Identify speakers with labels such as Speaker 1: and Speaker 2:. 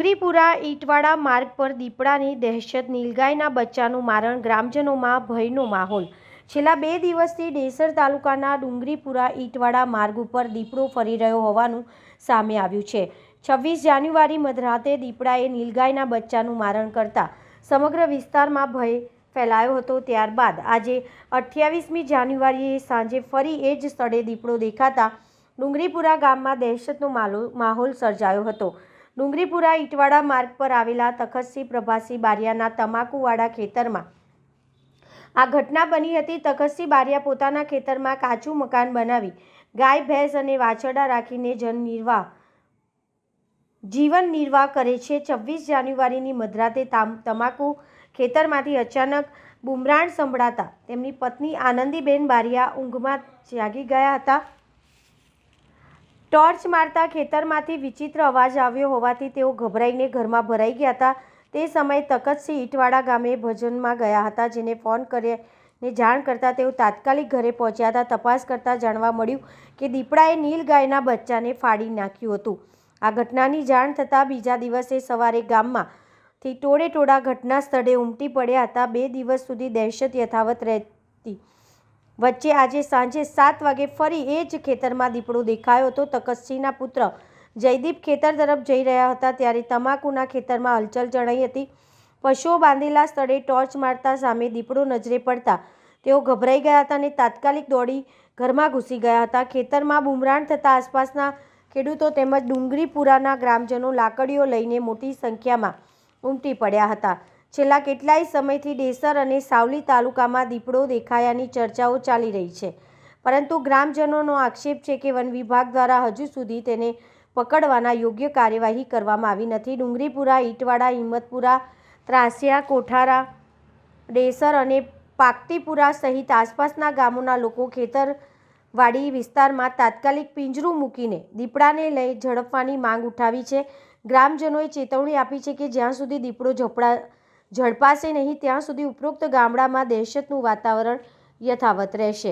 Speaker 1: ડુંગરીપુરા ઈંટવાડા માર્ગ પર દીપડાની દહેશત, નીલગાયના બચ્ચાનું મારણ, ગ્રામજનોમાં ભયનો માહોલ। છેલ્લા 2 દિવસથી ડેસર તાલુકાના ડુંગરીપુરા ઈંટવાડા માર્ગ ઉપર દીપડો ફરી રહ્યો હોવાનું સામે આવ્યું છે। 26 જાન્યુઆરી મધરાતે દીપડાએ નીલગાયના બચ્ચાનું મારણ કરતા સમગ્ર વિસ્તારમાં ભય ફેલાયો હતો। ત્યારબાદ આજે 28મી જાન્યુઆરીએ સાંજે ફરી એ જ સ્થળે દીપડો દેખાતા ડુંગરીપુરા ગામમાં દહેશતનો માહોલ સર્જાયો હતો। ડુંગરીપુરા ઈંટવાડા માર્ગ પર આવેલા તખતસિંહ પ્રભાસિંહ બારિયાના તમાકુવાડા ખેતરમાં આ ઘટના બની હતી। તખતસિંહ બારિયા પોતાના ખેતરમાં કાચું મકાન બનાવી ગાય ભેંસ અને વાછરડા રાખીને જીવન નિર્વાહ કરે છે। 26 જાન્યુઆરીની મધરાતે તમાકુ ખેતરમાંથી અચાનક બુમરાણ સંભળાતા તેમની પત્ની આનંદીબેન બારિયા ઊંઘમાં જાગી ગયા હતા। ટોર્ચ મારતા ખેતરમાંથી વિચિત્ર અવાજ આવ્યો હોવાથી તેઓ ગભરાઈને ઘરમાં ભરાઈ ગયા હતા। તે સમયે તખતસિંહ ઈંટવાડા ગામે ભજનમાં ગયા હતા, જેને ફોન કરીને જાણ કરતાં તેઓ તાત્કાલિક ઘરે પહોંચ્યા હતા। તપાસ કરતાં જાણવા મળ્યું કે દીપડાએ નીલગાયના બચ્ચાને ફાડી નાખ્યું હતું। આ ઘટનાની જાણ થતાં બીજા દિવસે સવારે ગામમાંથી ટોળેટોળા ઘટના સ્થળે ઉમટી પડ્યા હતા। 2 દિવસ સુધી દહેશત યથાવત રહેતી વચ્ચે આજે સાંજે 7 વાગે ફરી એ જ ખેતરમાં દીપડો દેખાયો હતો। તખતસિંહના પુત્ર જયદીપ ખેતર તરફ જઈ રહ્યા હતા ત્યારે તમાકુના ખેતરમાં હલચલ જણાઈ હતી। પશુઓ બાંધેલા સ્થળે ટોર્ચ મારતા સામે દીપડો નજરે પડતા તેઓ ગભરાઈ ગયા હતા અને તાત્કાલિક દોડી ઘરમાં ઘૂસી ગયા હતા। ખેતરમાં બુમરાણ થતાં આસપાસના ખેડૂતો તેમજ ડુંગરીપુરાના ગ્રામજનો લાકડીઓ લઈને મોટી સંખ્યામાં ઉમટી પડ્યા હતા। છેલ્લા કેટલાય સમયથી ડેસર અને સાવલી તાલુકામાં દીપડો દેખાયાની ચર્ચાઓ ચાલી રહી છે, પરંતુ ગ્રામજનોનો આક્ષેપ છે કે વન વિભાગ દ્વારા હજુ સુધી તેને પકડવાના યોગ્ય કાર્યવાહી કરવામાં આવી નથી। ડુંગરીપુરા, ઈંટવાડા, હિંમતપુરા, ત્રાસિયા, કોઠારા, ડેસર અને પાકતીપુરા સહિત આસપાસના ગામોના લોકો ખેતરવાડી વિસ્તારમાં તાત્કાલિક પિંજરું મૂકીને દીપડાને લઈ ઝડપવાની માંગ ઉઠાવી છે। ગ્રામજનોએ ચેતવણી આપી છે કે જ્યાં સુધી દીપડો ઝડપાશે નહીં ત્યાં સુધી ઉપરોક્ત ગામડામાં દહેશતનું વાતાવરણ યથાવત રહેશે।